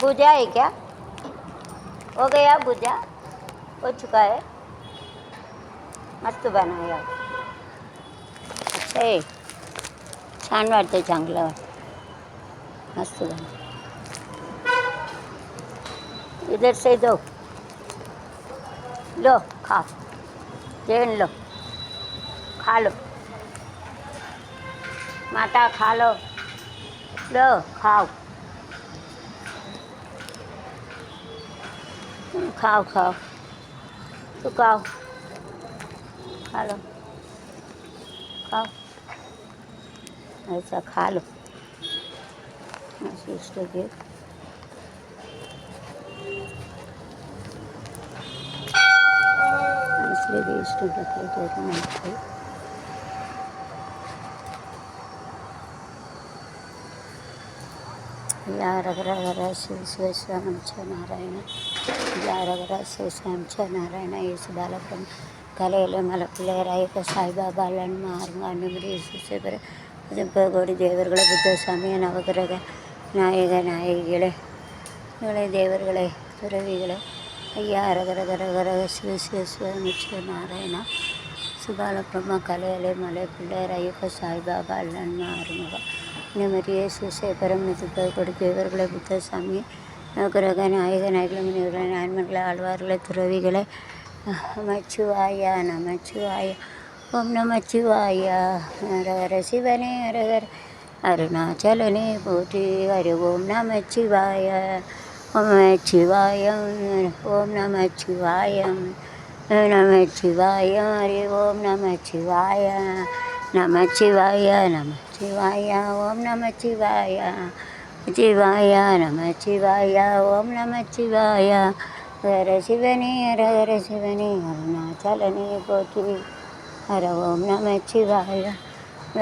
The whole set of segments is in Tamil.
भुजा है क्या? हो गया भुजा? हो चुका है? मस्त बनाया. अच्छा आहे. छान वाटतं, चांगलं वाटतं, मस्त बना. इधर से दो. लो खा, जेवण लो, खा लो माता, खा लो. लो खाओ, खाओ खाओ, तू खाओ, खा लो, खाओ, ऐसा खा लो. ऐसे इसको दे. इसलिए भी इसको रखे तो नहीं खाई. या रगरगरा शिवस्वामच्या नारायण, या रगरा शिवस्वामच्या नारायण, येसु बालकम கலையில் மலை பிள்ளையராயக்க சாய்பாபாலன் மாறுங்காண்டு சுசேபர கோடி தேவர்களை புத்த சமய நவகிரக நாயக நாயகிகளே, இவளை தேவர்களை துறவிகளை ஐயா ரகரகரகரக சிவசிவஸ்வமிச்ச நாராயணா சுபால பிரம்மா கலையலை மலை பிள்ளையராயக்க சாய்பாபா அல்லன் மாறுமுக இந்த மாதிரியே சுசேபரம் கோடி தேவர்களை புத்த சாமி நவகிரக நாயக நாயகிகளை நாயன்மர்களை ஆழ்வார்களை துறவிகளை நமச்சிவாய நமச்சிவாய ஓம் நமச்சிவாய. ஹரஹர சிவனே ஹரஹர அருணாச்சலனே போற்றி. ஹரி ஓம் நமச்சிவாய ஓம் நமச்சிவாயம் ஓம் நமச்சிவாயம் நமச்சிவாய. ஹரி ஓம் நமச்சிவாய நமச்சிவாய நமச்சிவாய ஓம் நமச்சிவாய சிவாய நமச்சிவாய ஓம் நமச்சிவாய. ஹர சிவனே ஹரஹர சிவனே அருணாச்சலனே போற்றி. ஹர ஓம் நமச்சிவாய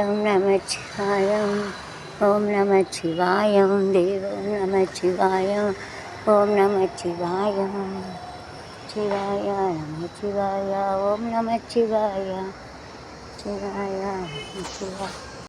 ஓம் நமச்சிவாயம் ஓம் நமச்சிவாயம் தேவம் நமச்சிவாயம் ஓம் நமச்சிவாயம் சிவாய நமச்சிவாய ஓம் நமச்சிவாய சிவாய நமச்சிவாய.